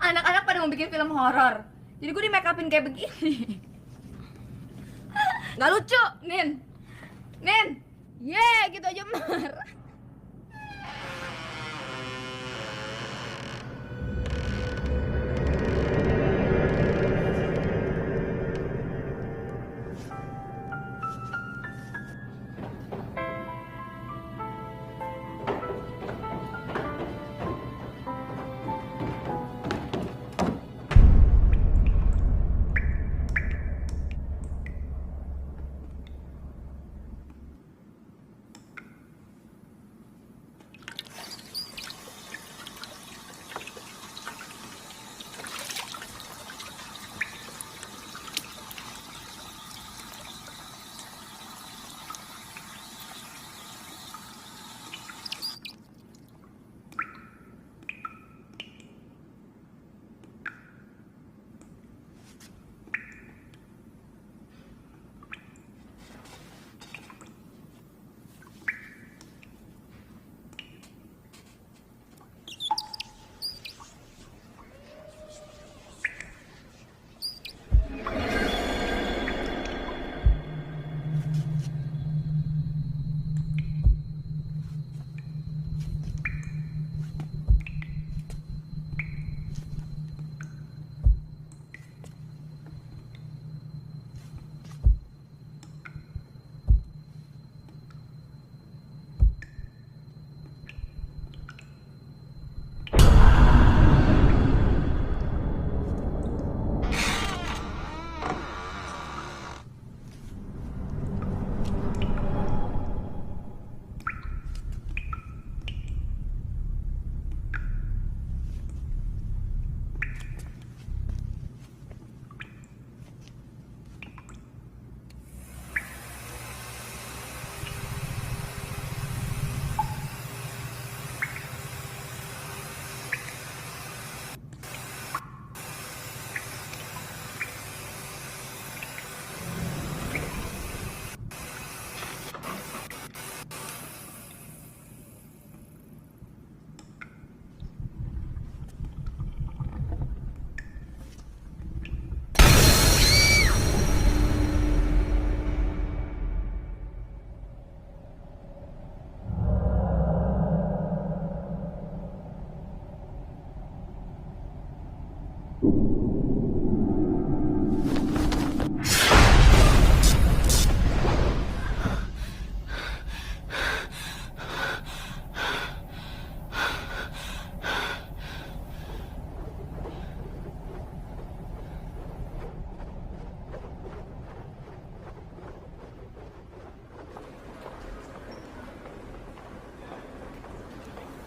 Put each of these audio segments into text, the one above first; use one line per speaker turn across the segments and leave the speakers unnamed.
Anak-anak pada mau bikin film horor. Jadi gue di make upin kayak begini. Nggak lucu, Nin. Nin. Gitu aja marah.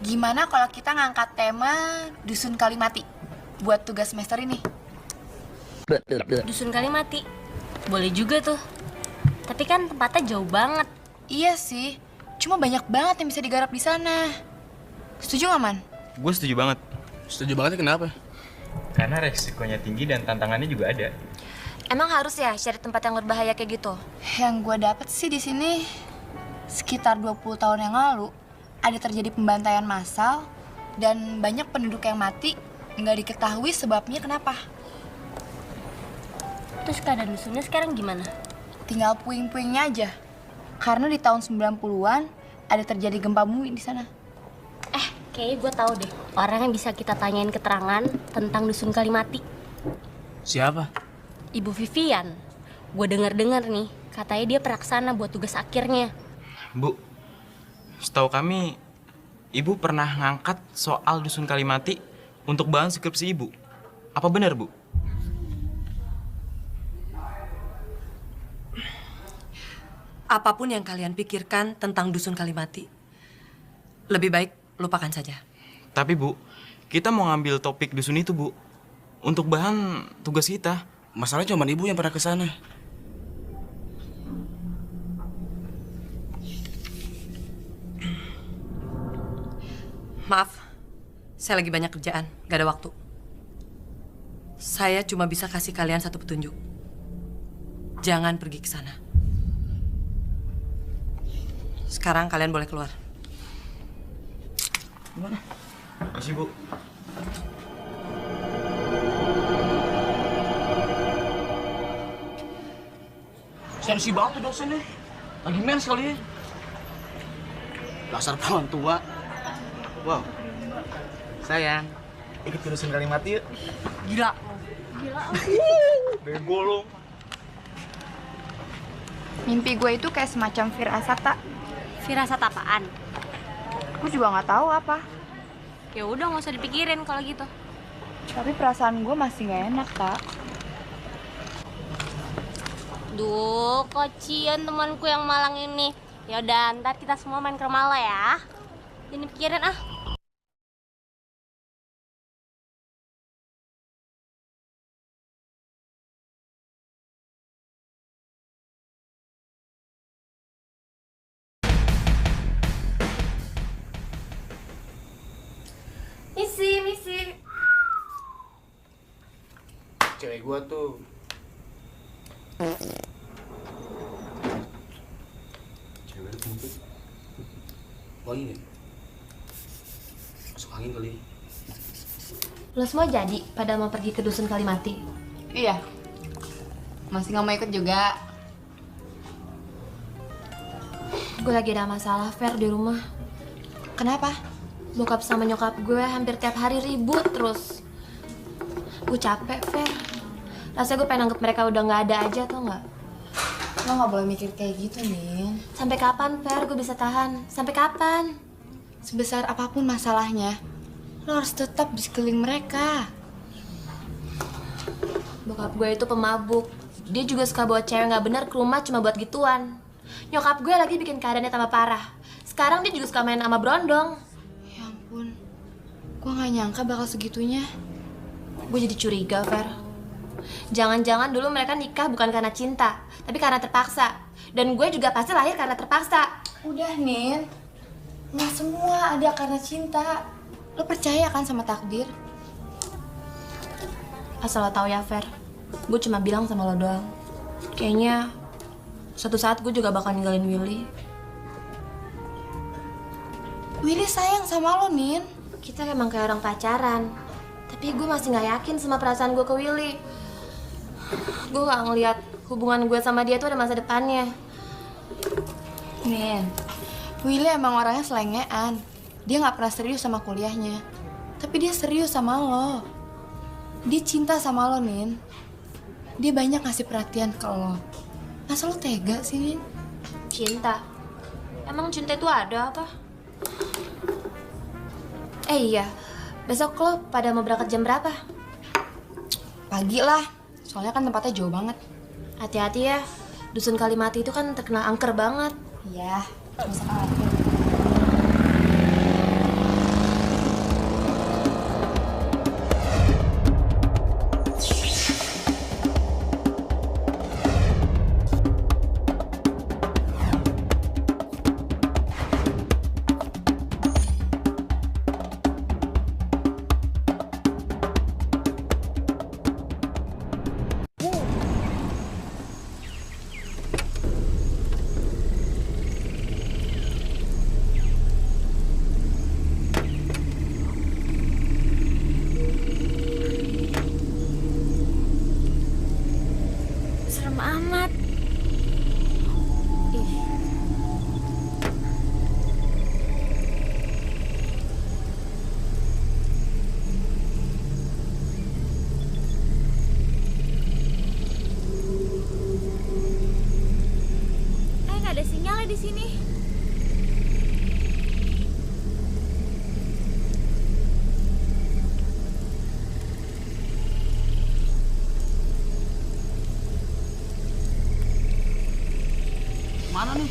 Gimana kalau kita ngangkat tema Dusun Kalimati buat tugas semester ini?
Dusun Kalimati. Boleh juga tuh. Tapi kan tempatnya jauh banget.
Iya sih, cuma banyak banget yang bisa digarap di sana. Setuju nggak, Man?
Gue setuju banget.
Setuju banget kenapa?
Karena resikonya tinggi dan tantangannya juga ada.
Emang harus ya cari tempat yang berbahaya kayak gitu?
Yang gue dapet sih di sini sekitar 20 tahun yang lalu ada terjadi pembantaian massal dan banyak penduduk yang mati nggak diketahui sebabnya kenapa.
Terus keadaan dusunnya sekarang gimana?
Tinggal puing-puingnya aja. Karena di tahun 90-an ada terjadi gempa bumi di sana.
Kayaknya gue tahu deh orang yang bisa kita tanyain keterangan tentang Dusun Kalimati.
Siapa?
Ibu Vivian. Gue dengar-dengar nih, katanya dia peraksana buat tugas akhirnya.
Bu, setahu kami, Ibu pernah ngangkat soal Dusun Kalimati untuk bahan skripsi Ibu. Apa benar, Bu?
Apapun yang kalian pikirkan tentang Dusun Kalimati, lebih baik lupakan saja.
Tapi, Bu, kita mau ngambil topik dusun itu, Bu. Untuk bahan tugas kita.
Masalahnya cuma ibu yang pernah ke sana.
Maaf, saya lagi banyak kerjaan, gak ada waktu. Saya cuma bisa kasih kalian satu petunjuk. Jangan pergi ke sana. Sekarang kalian boleh keluar.
Gimana? Makasih, Bu.
Sensi banget tuh dosennya. Lagi mens kali ya. Dasar kawan tua. Wow. Sayang, ikut ke dusun Kalimati yuk.
Gila.
Bego lo.
Mimpi gue itu kayak semacam firasat, tak.
Firasat apaan?
Gue juga nggak tahu apa.
Ya udah nggak usah dipikirin kalau gitu.
Tapi perasaan gue masih nggak enak, tak.
Duh, kocian temanku yang Malang ini. Ya udah, ntar kita semua main ke rumah lo ya. Jangan dipikirin ah. Misi.
Cewek gua tuh. Cewek lu kentut. Wangi nih. Masuk angin kali.
Lo semua jadi pada mau pergi ke dusun Kalimati.
Iya. Masih nggak mau ikut juga.
Gue lagi ada masalah, Fer, di rumah.
Kenapa?
Bokap sama nyokap gue hampir tiap hari ribut terus. Gue capek, Fer. Rasanya gue pengen anggap mereka udah nggak ada aja, tau nggak?
Lo nggak boleh mikir kayak gitu, Min.
Sampai kapan, Fer, gue bisa tahan? Sampai kapan?
Sebesar apapun masalahnya, lo harus tetap di sekeliling mereka.
Bokap gue itu pemabuk. Dia juga suka bawa cewek nggak benar ke rumah cuma buat gituan. Nyokap gue lagi bikin keadaannya tambah parah. Sekarang dia juga suka main sama berondong.
Ya ampun, gue nggak nyangka bakal segitunya.
Gue jadi curiga, Fer. Jangan-jangan dulu mereka nikah bukan karena cinta, tapi karena terpaksa. Dan gue juga pasti lahir karena terpaksa.
Udah, Nin. Nggak semua ada karena cinta. Lo percaya kan sama takdir?
Asal lo tau ya, Fer. Gue cuma bilang sama lo doang. Kayaknya suatu saat gue juga bakal ninggalin Willy.
Willy sayang sama lo, Nin.
Kita memang kayak orang pacaran. Tapi gue masih gak yakin sama perasaan gue ke Willy. Gue gak ngeliat hubungan gue sama dia tuh ada masa depannya.
Nin, Willy emang orangnya selengean. Dia nggak pernah serius sama kuliahnya. Tapi dia serius sama lo. Dia cinta sama lo, Nin. Dia banyak ngasih perhatian ke lo. Masa lo tega sih, Nin?
Cinta? Emang cinta itu ada apa? Iya, besok lo pada mau berangkat jam berapa?
Pagi lah. Soalnya kan tempatnya jauh banget.
Hati-hati ya, dusun Kalimati itu kan terkenal angker banget.
Iya, gak usah khawatir.
Serem amat. Nggak ada sinyalnya di sini.
Mana nih?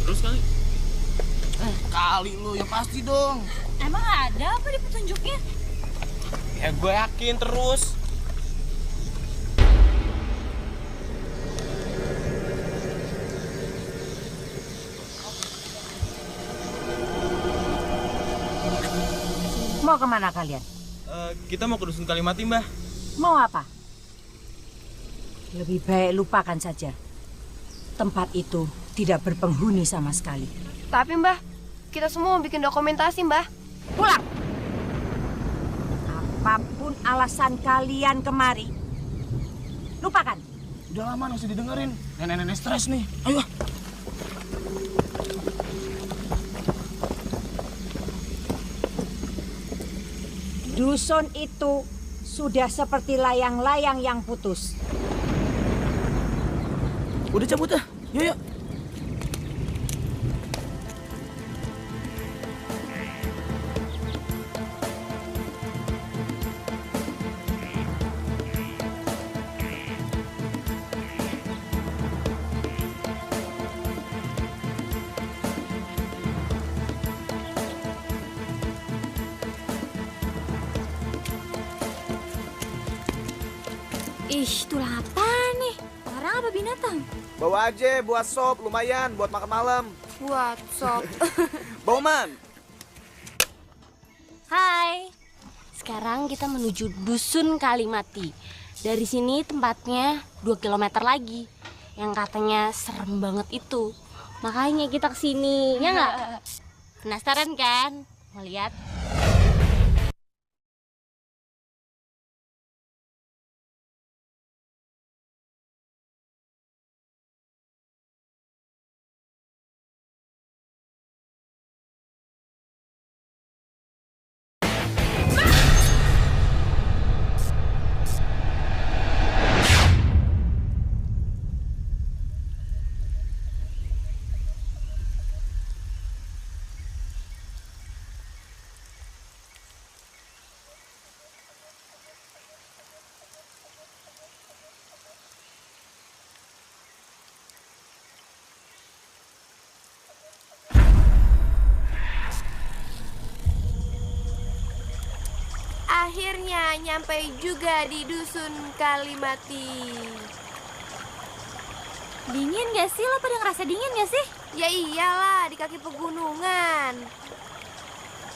Terus kali.
Kali lu, ya pasti dong.
Emang ada apa di petunjuknya?
Ya gue yakin terus.
Mau kemana kalian?
Kita mau ke dusun Kalimati, Mbah.
Mau apa? Lebih baik lupakan saja. Tempat itu tidak berpenghuni sama sekali.
Tapi Mbah, kita semua mau bikin dokumentasi, Mbah.
Pulang! Apapun alasan kalian kemari, lupakan.
Udah lama nggak usah didengerin. Nenek-nenek stres nih. Ayo.
Dusun itu sudah seperti layang-layang yang putus.
Udah cabut ah. Yuk, yuk.
Ih, tulang apa nih? Orang apa binatang?
Bawa aja buat sop, lumayan buat makan malam.
Buat sop.
Bawa man.
Hai. Sekarang kita menuju Dusun Kalimati. Dari sini tempatnya 2 kilometer lagi. Yang katanya serem banget itu. Makanya kita kesini, ya nggak? Penasaran kan? Mau lihat?
Akhirnya nyampe juga di Dusun Kalimati.
Dingin gak sih? Lo pada ngerasa dingin gak sih?
Ya iyalah, di kaki pegunungan.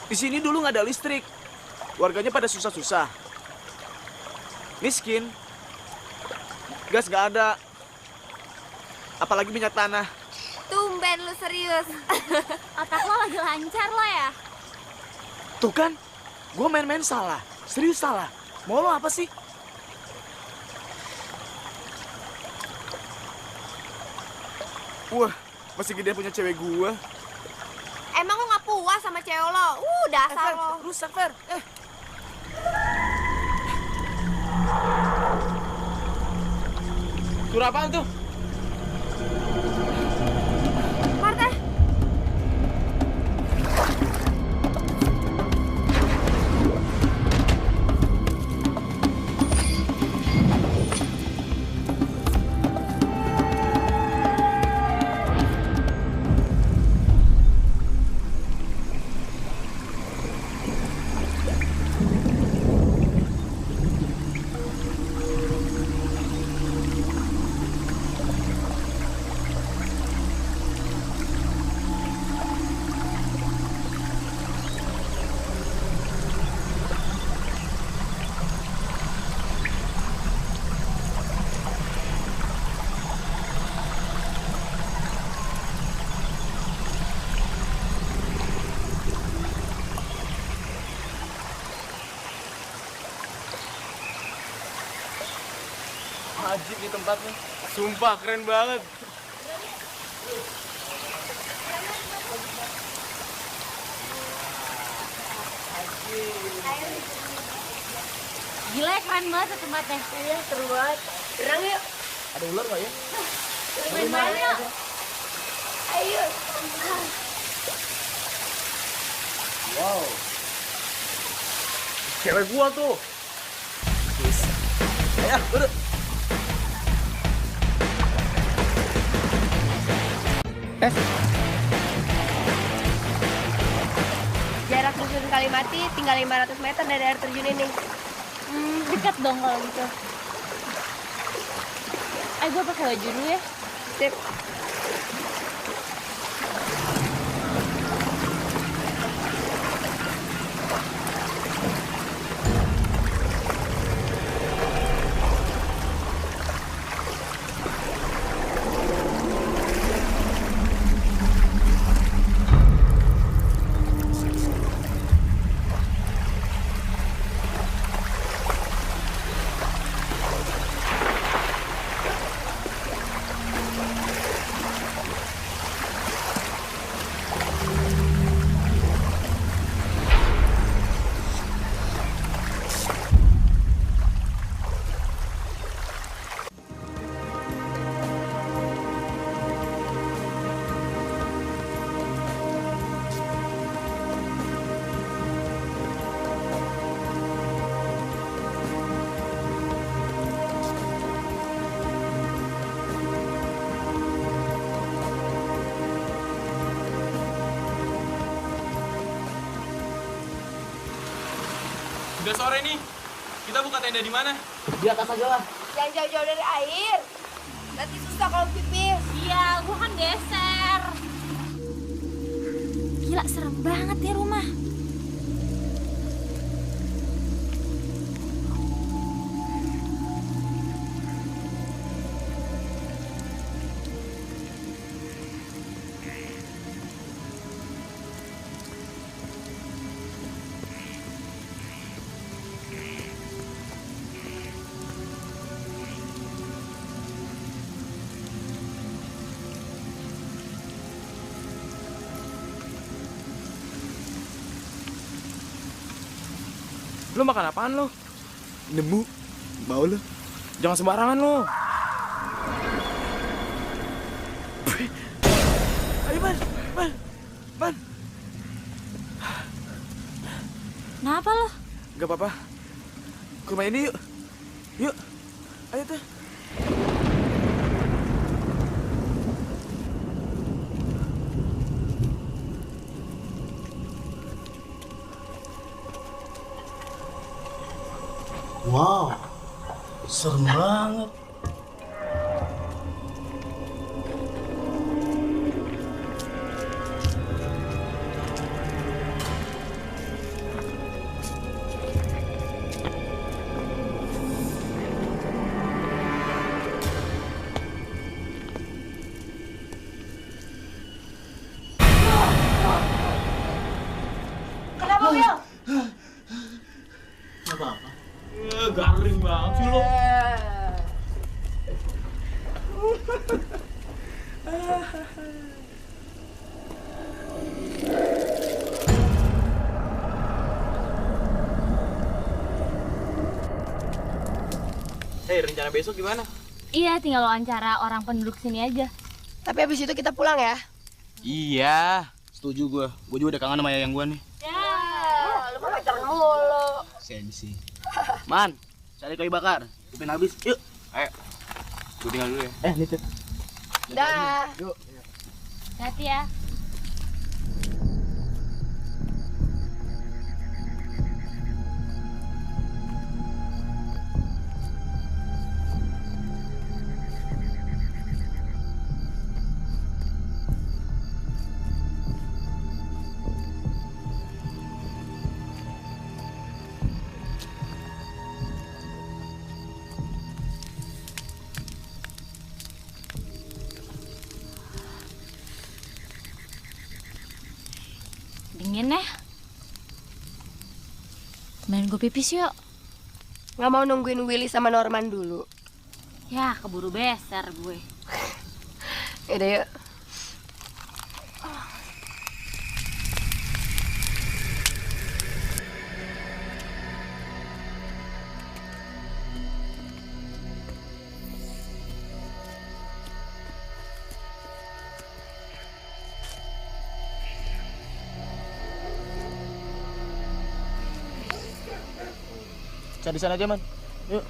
Di sini dulu nggak ada listrik. Warganya pada susah-susah. Miskin. Gas nggak ada. Apalagi minyak tanah.
Tumben lu serius.
Otak lo lagi lancar lo ya?
Tuh kan, gue main-main salah. Serius salah. Mau lo apa sih? Wah, masih gede punya cewek gue.
Emang lo gak puas sama cewek lo? Dasar lo.
Rusak, Fer.
Suara apaan tuh?
Marta.
Ajib nih tempatnya. Sumpah keren banget.
Gila, keren banget tuh tempatnya.
Iya, seru banget. Berang yuk.
Ada ular nggak ya?
Main-main yuk. Ayo.
Wow. Cewek gua tuh. Bisa. Ayo, duduk.
Jarak Dusun Kalimati tinggal 500 meter dari air terjun ini.
Dekat dong kalau gitu. Gue pakai baju dulu ya.
Sip.
Udah sore nih. Kita buka tenda di mana?
Di atas aja lah.
Jangan jauh-jauh dari air. Nanti susah kalau pipis.
Iya, gua kan geser. Gila, serem banget ya rumah.
Lu makan apaan lu?
Nemu. Bau lu.
Jangan sembarangan lu.
Ayo, Man. Man.
Kenapa lo?
Gak apa-apa. Ke rumah ini yuk. Yuk. Ayo tuh.
Wow, serem banget.
Kenapa, Will?
Apa-apa?
Garing banget sih lu. Rencana besok gimana?
Iya, tinggal wawancara orang penduduk sini aja.
Tapi habis itu kita pulang ya.
Iya.
Setuju gue. Gue juga udah kangen sama yayang gue nih.
Lu mau pacaran mulu.
Sensi. Man, cari kayu bakar. Ipin habis. Yuk.
Ayo. Gue tinggal dulu ya.
Nitip.
Dah.
Yuk.
Hati ya. Dingin ya. Main gue pipis yuk.
Nggak mau nungguin Willy sama Norman dulu.
Ya, keburu beser gue.
Yaudah yuk.
Cari sana aja, Man. Yuk.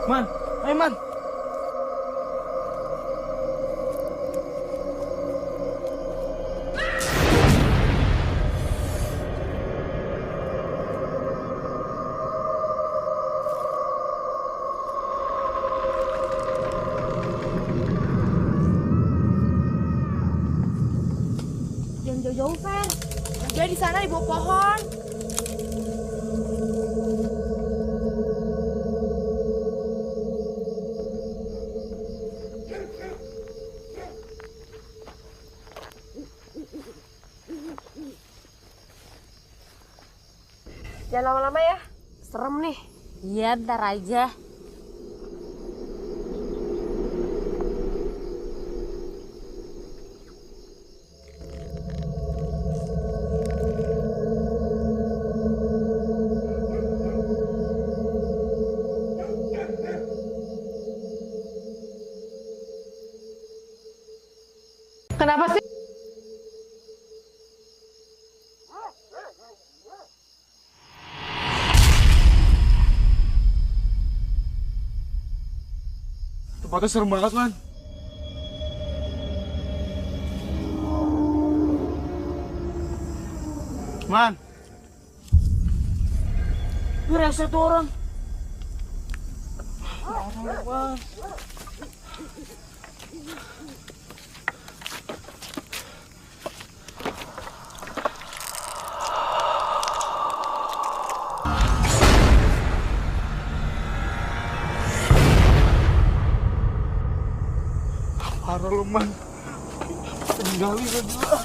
Man, ayo, Man.
Jangan jauh-jauh, Fer. Udah di sana di bawah pohon. Jangan lama-lama ya. Serem nih.
Iya, ntar aja.
Kenapa sih?
Tempatnya serem banget, Man. Man. Gue rasa tuh orang. Man. Parah lu, Man. Tinggalin aja.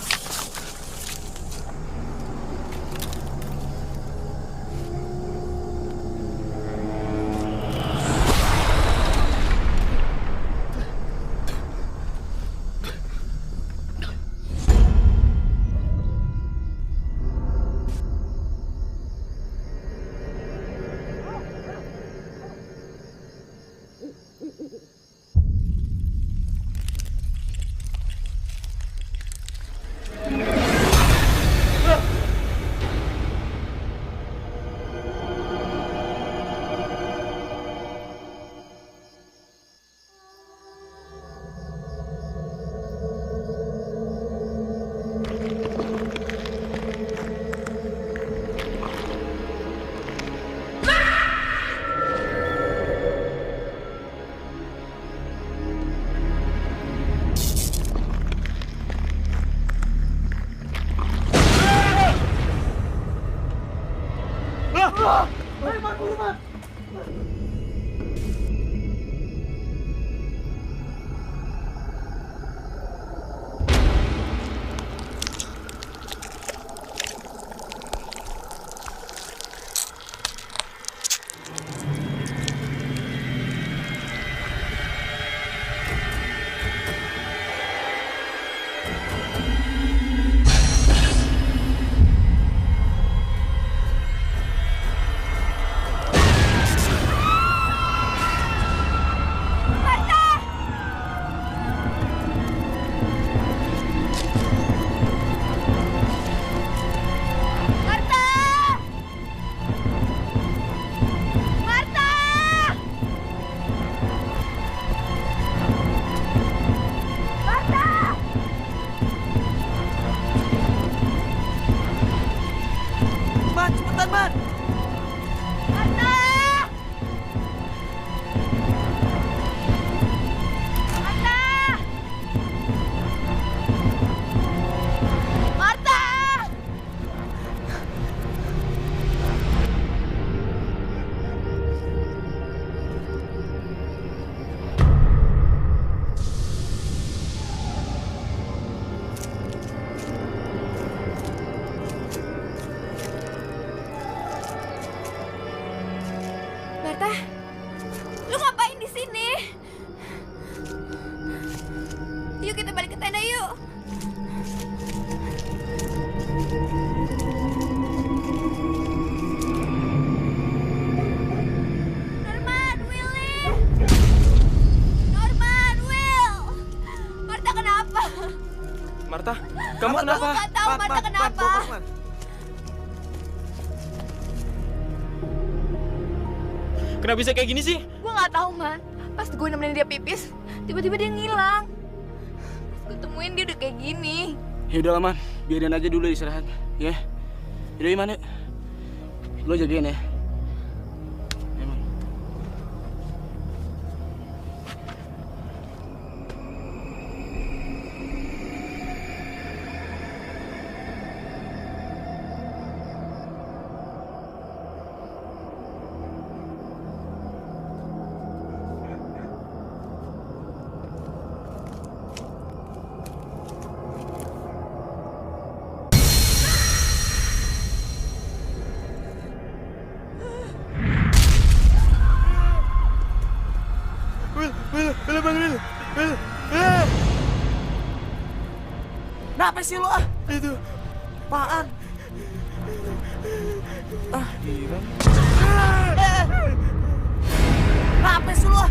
Marta, lu ngapain di sini? Yuk kita balik ke tenda yuk. Norman, Willy. Norman, Will. Marta kenapa?
Marta, kamu kenapa?
Aku nggak tahu Marta kenapa.
Kenapa bisa kayak gini sih?
Gue nggak tahu man. Pas gue nemenin dia pipis, tiba-tiba dia ngilang. Pas gue temuin dia udah kayak gini.
Ya udah Man, biarin aja dulu istirahat, ya. Yaudah Iman yuk. Lo jagain ya. Emang.
Kenapa sih lo ah?
Itu.
Apaan?
Ah, gila.
Kenapa sih lo ah?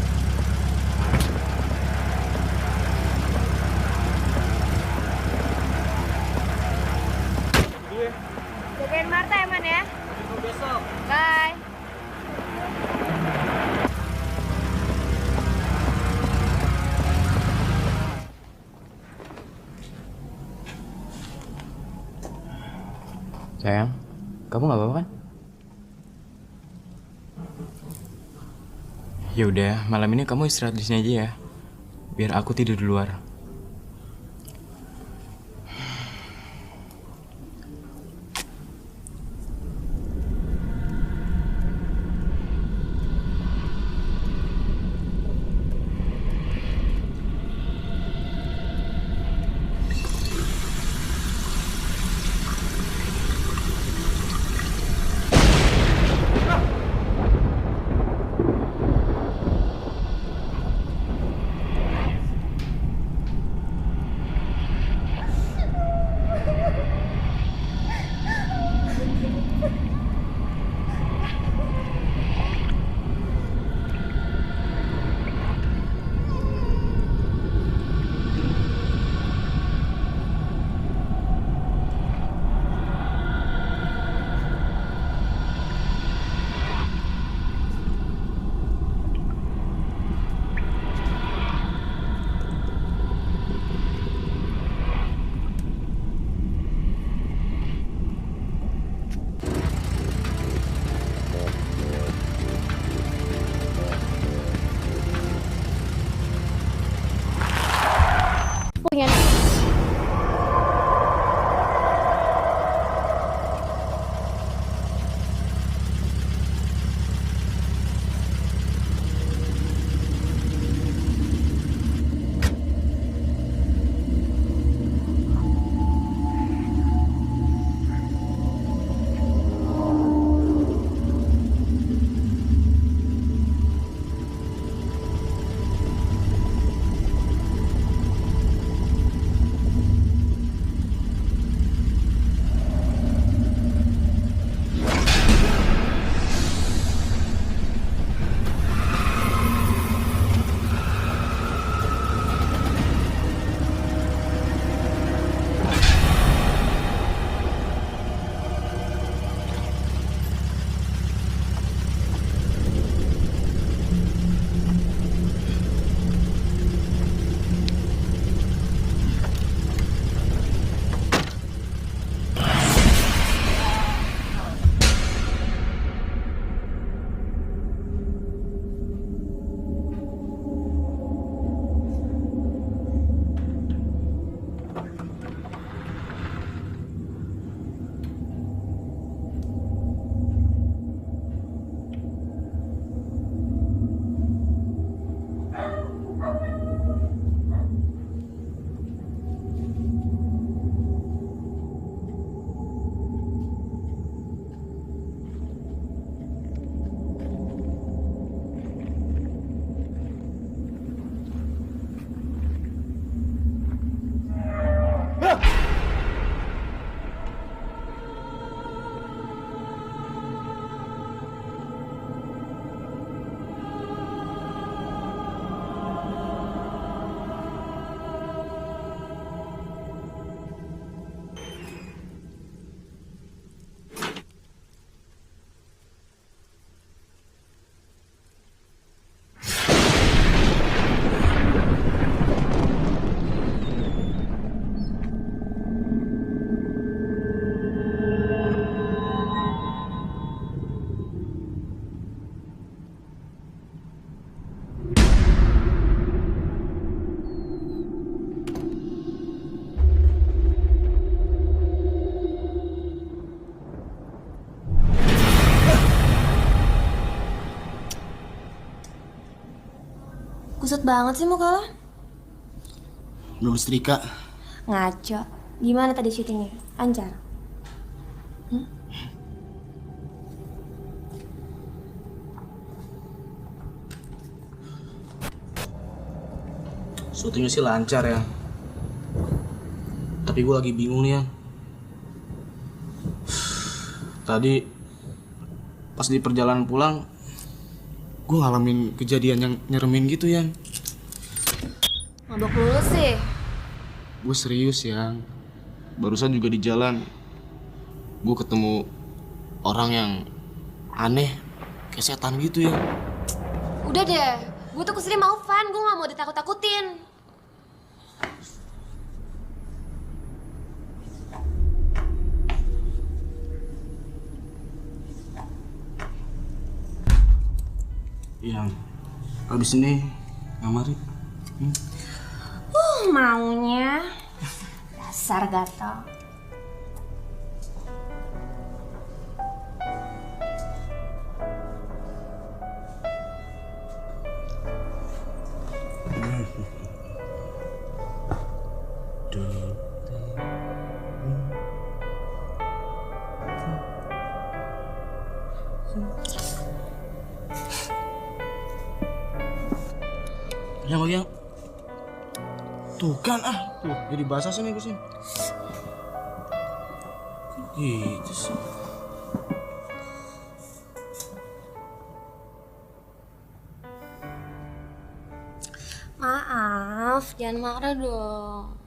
Sayang, kamu nggak apa-apa kan? Ya udah, malam ini kamu istirahat di sini aja ya. Biar aku tidur di luar.
Punya
Kusut banget sih muka lo.
Belum setrika.
Ngaco. Gimana tadi syutingnya? Lancar?
Syutingnya sih lancar ya. Tapi gue lagi bingung nih ya. Tadi pas di perjalanan pulang, gue ngalamin kejadian yang nyeremin gitu ya.
Mabok mulu sih.
Gue serius ya. Barusan juga di jalan, gue ketemu orang yang aneh, kayak setan gitu ya.
Udah deh, gue tuh kesini mau fun, gue gak mau ditakut-takutin.
Yang habis ini ngamarin.
Maunya dasar gatal.
Yang tuh kan tuh jadi basah sini gue sini. Gitu sih.
Maaf, jangan marah dong.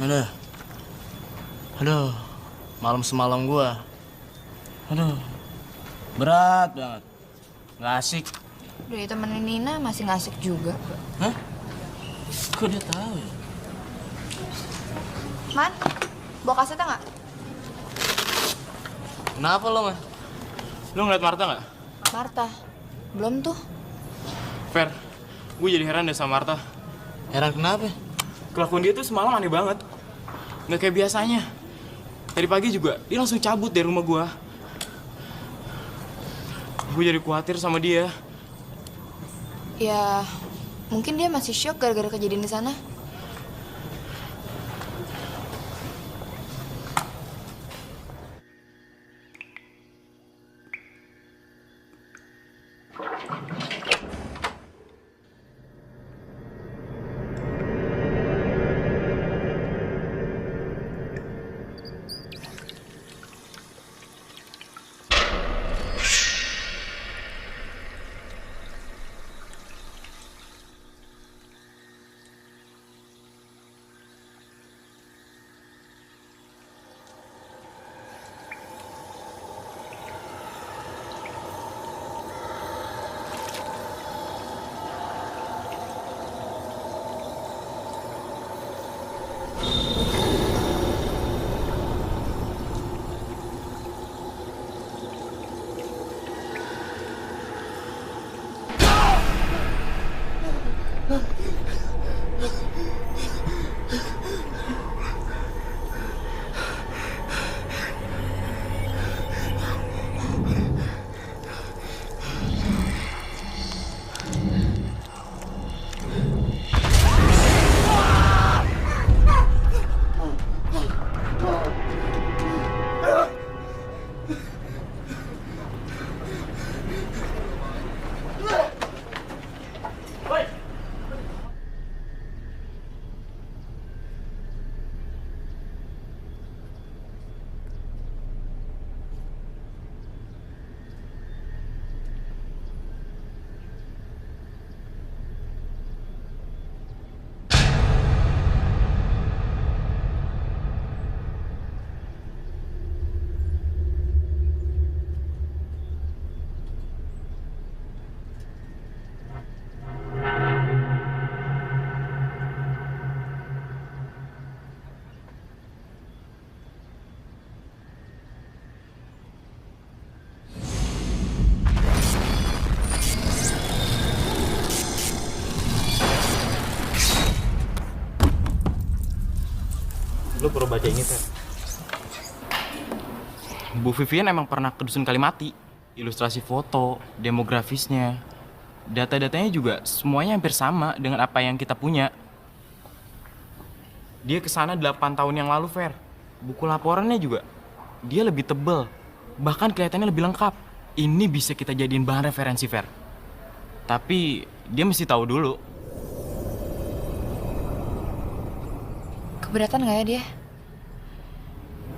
Aduh. Aduh. Malam semalam gua. Aduh. Berat banget. Nggak asik.
Udah temenin Nina masih nggak asik juga.
Hah? Kok dia tahu ya?
Man, bawa kasetnya nggak?
Kenapa lo, Man?
Lu ngeliat Marta nggak?
Marta, belum tuh.
Fer, gue jadi heran deh sama Marta.
Heran kenapa?
Kelakuan dia tuh semalam aneh banget. Nggak kayak biasanya. Tadi pagi juga, dia langsung cabut dari rumah gue. Gue jadi khawatir sama dia.
Ya, mungkin dia masih shock gara-gara kejadian di sana.
Lu perlu baca ini, Fer. Bu Vivian emang pernah ke Dusun Kalimati. Ilustrasi foto, demografisnya, data-datanya juga semuanya hampir sama dengan apa yang kita punya. Dia kesana 8 tahun yang lalu, Fer. Buku laporannya juga, dia lebih tebel. Bahkan kelihatannya lebih lengkap. Ini bisa kita jadiin bahan referensi, Fer. Tapi dia mesti tahu dulu.
Keberatan nggak ya dia?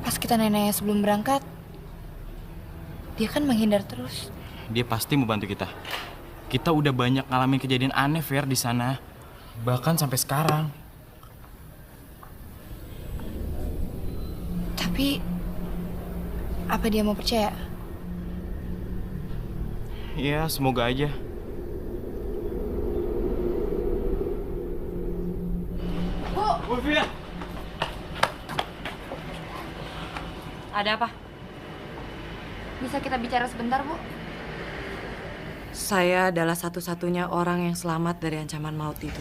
Pas kita nanya sebelum berangkat, dia kan menghindar terus.
Dia pasti mau bantu kita. Kita udah banyak ngalamin kejadian aneh, Fer, di sana. Bahkan sampai sekarang.
Tapi, apa dia mau percaya?
Ya, semoga aja. Bu Vivian!
Ada apa?
Bisa kita bicara sebentar, Bu?
Saya adalah satu-satunya orang yang selamat dari ancaman maut itu.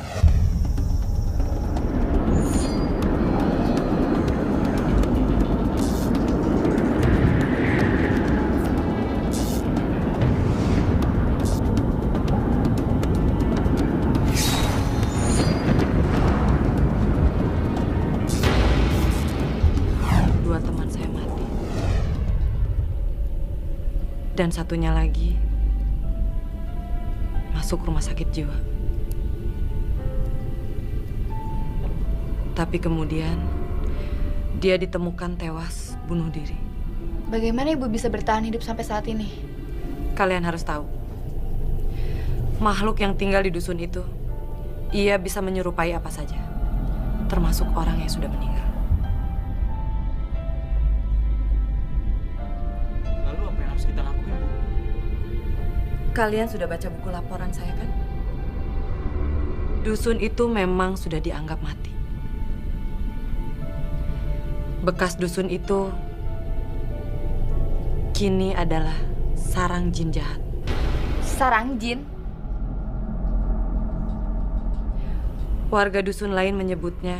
Dua teman saya mati. Dan satunya lagi masuk rumah sakit jiwa. Tapi kemudian dia ditemukan tewas bunuh diri.
Bagaimana Ibu bisa bertahan hidup sampai saat ini?
Kalian harus tahu, makhluk yang tinggal di dusun itu, ia bisa menyerupai apa saja, termasuk orang yang sudah meninggal. Kalian sudah baca buku laporan saya kan? Dusun itu memang sudah dianggap mati. Bekas dusun itu kini adalah sarang jin jahat.
Sarang jin?
Warga dusun lain menyebutnya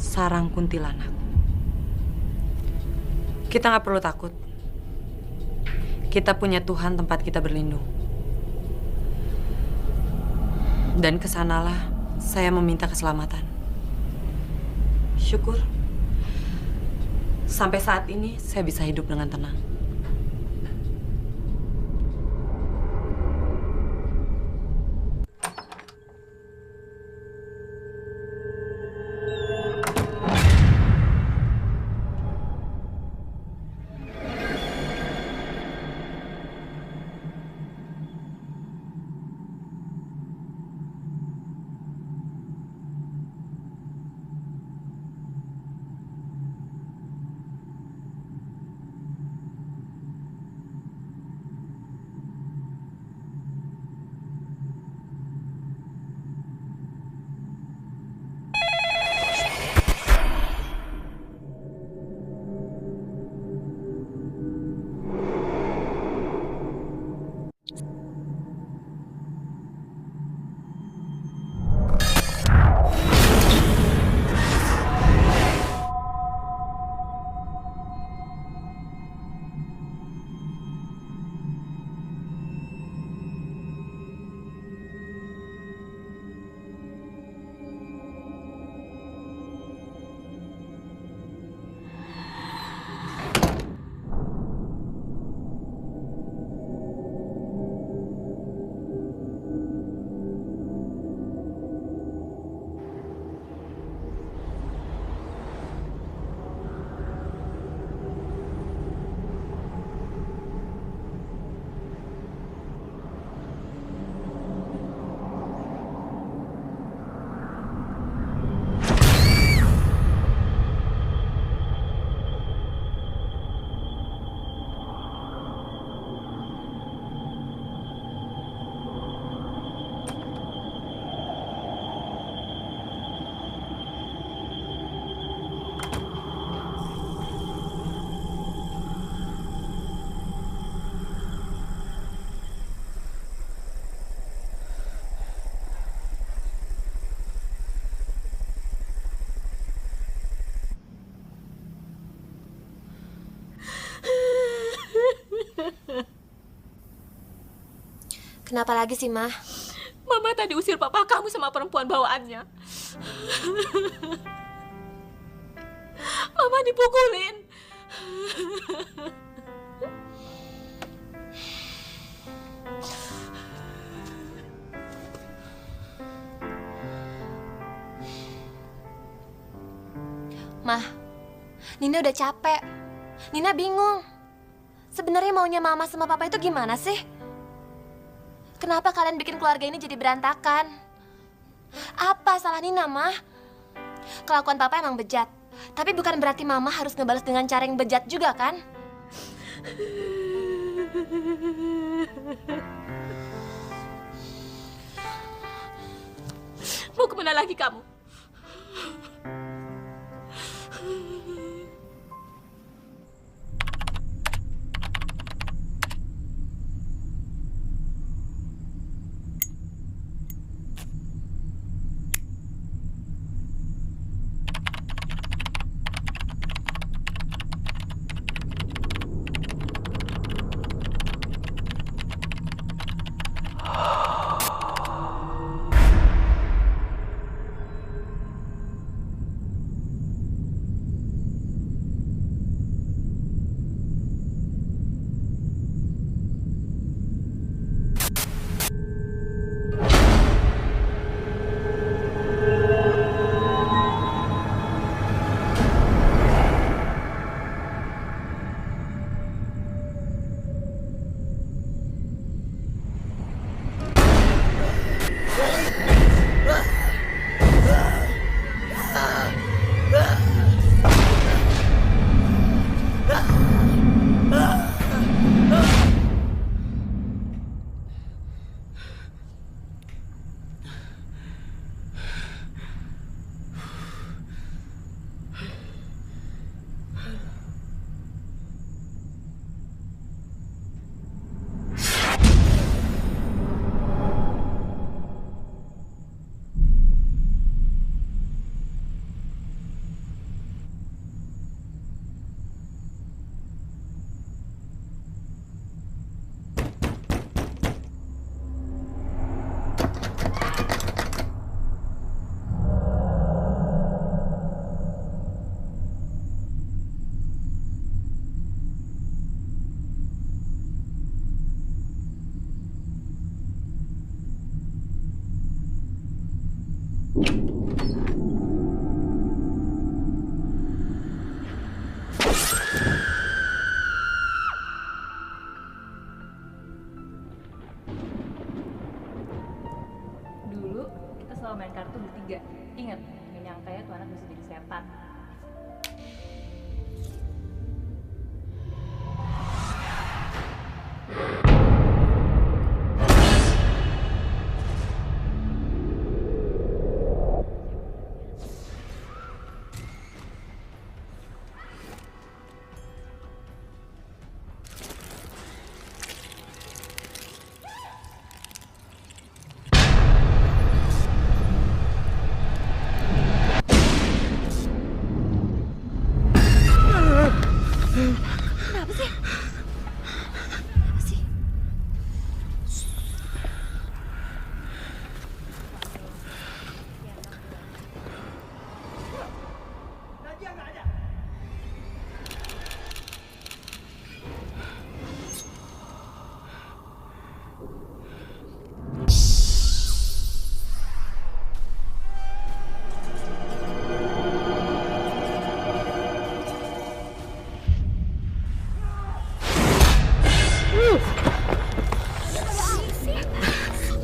sarang kuntilanak. Kita nggak perlu takut. Kita punya Tuhan tempat kita berlindung. Dan kesanalah saya meminta keselamatan. Syukur. Sampai saat ini saya bisa hidup dengan tenang.
Kenapa lagi sih, Mah?
Mama tadi usir papa kamu sama perempuan bawaannya. Mama dipukulin.
Mah, Nina udah capek. Nina bingung. Sebenarnya maunya Mama sama Papa itu gimana sih? Kenapa kalian bikin keluarga ini jadi berantakan? Apa salah Nina, Mah? Kelakuan Papa emang bejat. Tapi bukan berarti Mama harus ngebalas dengan cara yang bejat juga, kan?
Mau kemana lagi kamu?
Dulu kita selalu main kartu bertiga. Ingat, gak nyangka ya tuh anak bisa jadi setan.
Kenapa sih? Kenapa sih?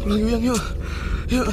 Pulang yuk, yuk.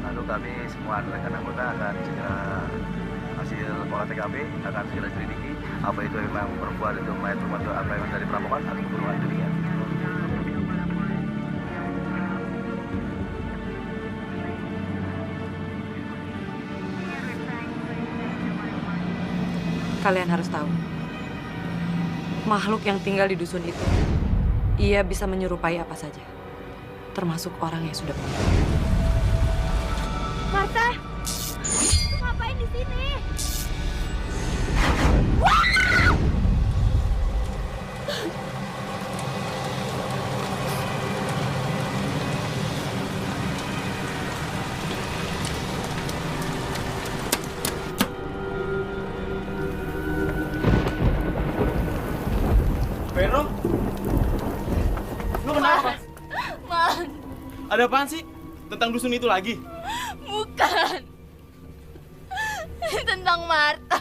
Lalu kami semua rekan anggota akan segera hasil olah TKP akan segera selidiki apa itu memang perempuan itu mayat perempuan itu apa yang dari perampokan atau pembunuhan demikian.
Kalian harus tahu, makhluk yang tinggal di dusun itu, ia bisa menyerupai apa saja, termasuk orang yang sudah meninggal.
Marta, lu ngapain di sini?
Vero? Lu kenapa?
Man,
Ada apaan sih? Tentang dusun itu lagi?
bukan. Tentang Marta.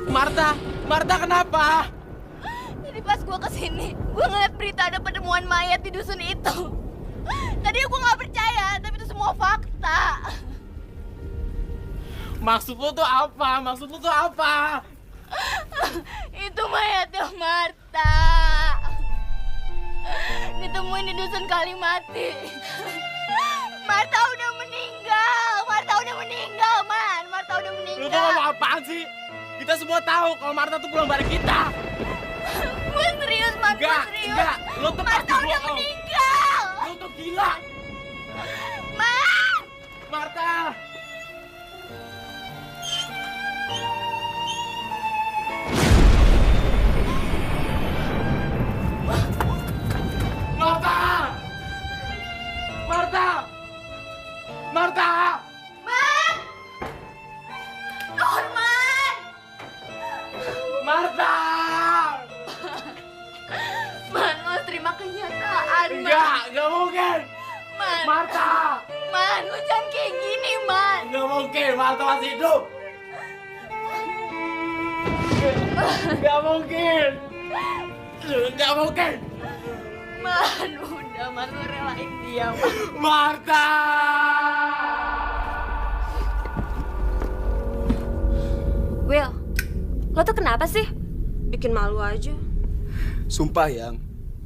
Marta! Marta kenapa?
Jadi pas gue kesini, gue ngeliat berita ada penemuan mayat di dusun itu. Tadi gue nggak percaya, tapi itu semua fakta.
Maksud lu tuh apa? Maksud lu tuh apa?
Itu mayatnya Marta. Ditemuin di dusun Kalimati. Marta udah meninggal. Marta udah meninggal, Man. Marta udah
Lu tuh
meninggal.
ngomong apaan sih? Kita semua tahu kalau Marta tuh pulang balik kita.
Gue serius, Man. Gue
Enggak,
serius.
enggak. Lu tuh
Marta
pasti
udah
bohong.
meninggal.
Lu tuh gila.
Man.
Marta! Marta! Marta! Marta!
mungkin Marta masih hidup. Gak mungkin. Gak mungkin.
Man, udah Man, lu relain dia, Man.
Marta!
Will, lo tuh kenapa sih? Bikin malu aja.
Sumpah, Yang.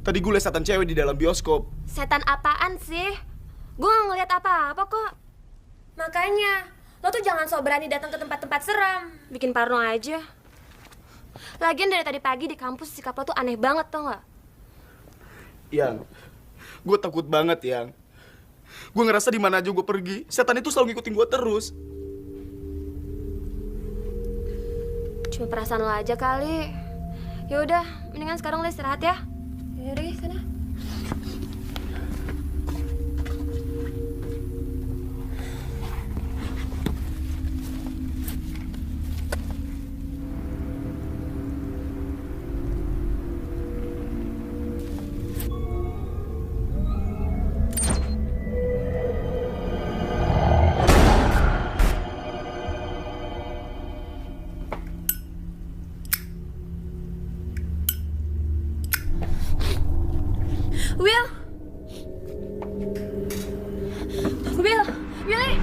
Tadi gue liat setan cewek di dalam bioskop.
Setan apaan sih? Gue gak ngeliat apa-apa kok. Makanya, lo tuh jangan sok berani datang ke tempat-tempat seram. Bikin parno aja. Lagian dari tadi pagi di kampus sikap lo tuh aneh banget, tau gak?
Yang, gue takut banget, Yang. Gue ngerasa di mana aja gue pergi, setan itu selalu ngikutin gue terus.
Cuma perasaan lo aja kali. Ya udah, mendingan sekarang lo istirahat ya. Yaudah, sana. Will! Will! Willy!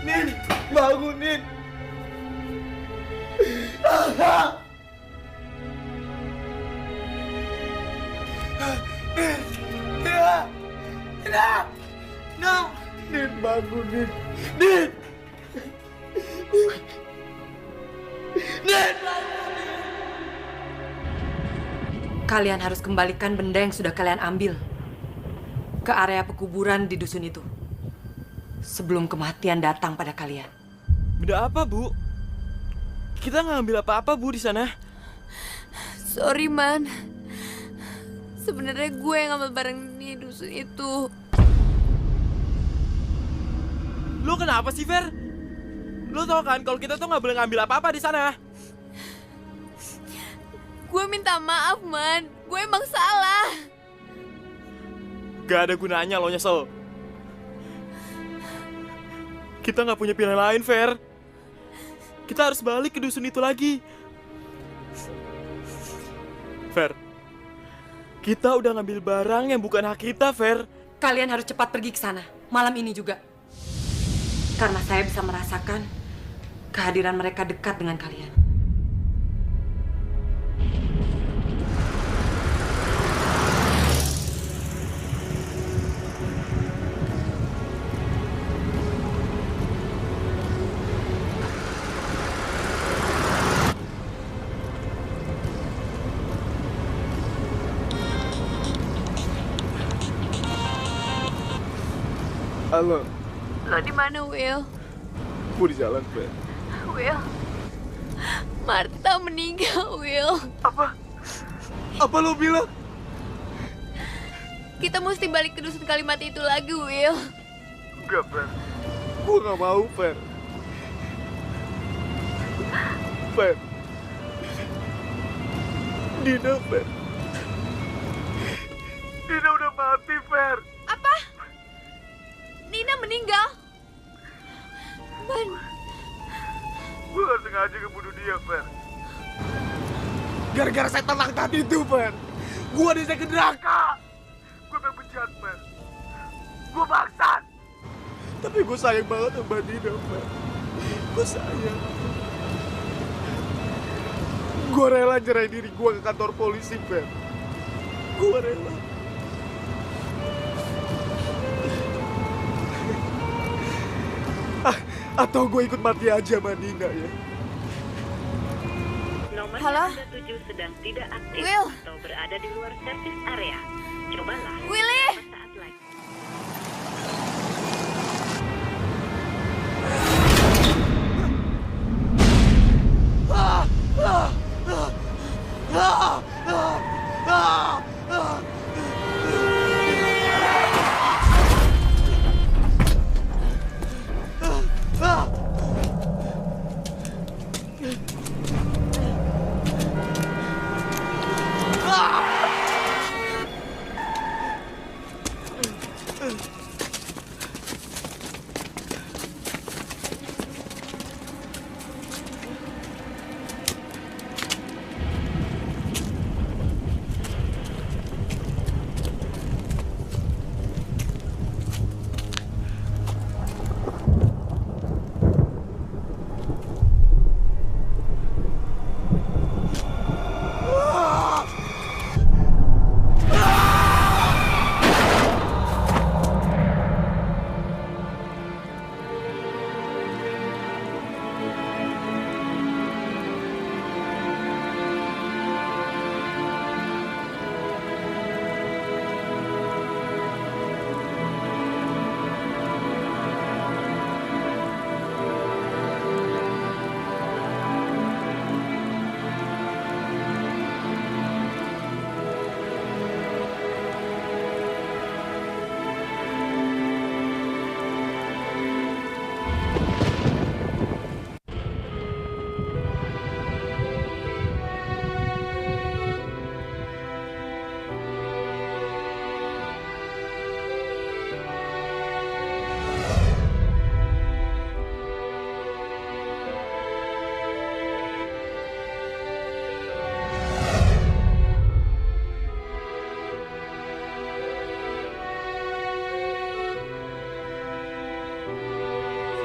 Nin, bangun, Nin. Nin, bangun, Nin. Nin! Nin!
Kalian harus kembalikan benda yang sudah kalian ambil ke area pekuburan di dusun itu sebelum kematian datang pada kalian.
Benda apa, Bu? Kita nggak ambil apa-apa, Bu, di sana.
Sorry, Man. Sebenarnya gue yang ngambil barang di dusun itu.
Lu kenapa sih, Fer? Lu tau kan kalau kita tuh nggak boleh ngambil apa-apa di sana.
Gue minta maaf, Man. Gue emang salah.
Gak ada gunanya lo nyesel. Kita nggak punya pilihan lain, Fer. Kita harus balik ke dusun itu lagi. Fer, kita udah ngambil barang yang bukan hak kita, Fer.
Kalian harus cepat pergi ke sana, malam ini juga. Karena saya bisa merasakan kehadiran mereka dekat dengan kalian.
Halo.
Lo di mana, Will?
Gue di jalan, Fer.
Will. Marta meninggal, Will.
Apa lo bilang?
Kita mesti balik ke dusun Kalimati itu lagi, Will.
Enggak, Fer. Gue gak mau, Fer. Fer. Dina, Fer. Dina udah mati, Fer.
Apa? Nina meninggal? Man.
Gue gak sengaja ngebunuh dia, Fer. Gara-gara setan laknat itu, Fer. Gue disek ke neraka. Gue memang penjahat, Fer. Gue bangsat. Tapi gue sayang banget sama Dina, Fer. Gue sayang. Gue rela nyerahin diri gue ke kantor polisi, Fer. Gue rela. Atau gue ikut mati aja sama Nina ya.
Nomor
Halo?
yang Anda tuju sedang tidak aktif
Will?
atau berada di luar servis area. Cobalah
Willy!
beberapa saat lagi.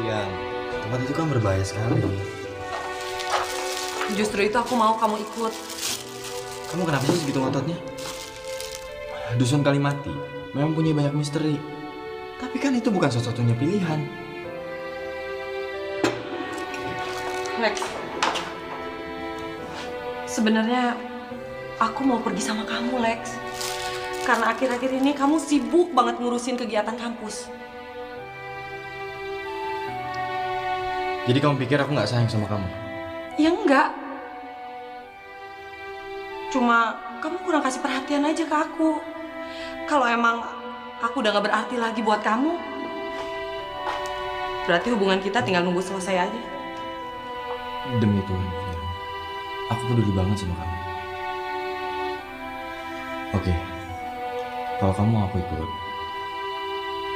Yang tempat itu kan berbahaya sekali.
Justru itu aku mau kamu ikut.
Kamu kenapa sih segitu ngototnya? Dusun Kalimati memang punya banyak misteri. Tapi kan itu bukan satu-satunya pilihan.
Lex, sebenarnya aku mau pergi sama kamu, Lex. Karena akhir-akhir ini kamu sibuk banget ngurusin kegiatan kampus.
Jadi kamu pikir aku nggak sayang sama kamu?
Ya enggak. Cuma kamu kurang kasih perhatian aja ke aku. Kalau emang aku udah gak berarti lagi buat kamu, berarti hubungan kita tinggal nunggu selesai aja.
Demi Tuhan, Vira. Aku peduli banget sama kamu. Oke, kalau kamu mau aku ikut.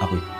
Aku ikut.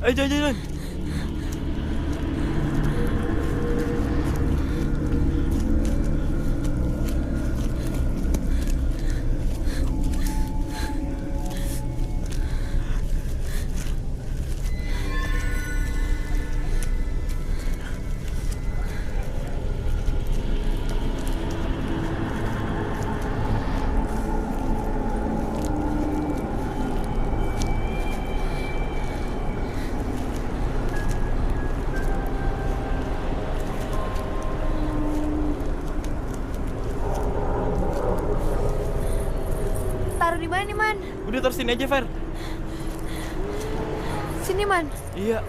Ayo jalan.
Taruh di mana nih, Man?
Udah taruh sini aja, Fer.
Sini, Man.
Iya.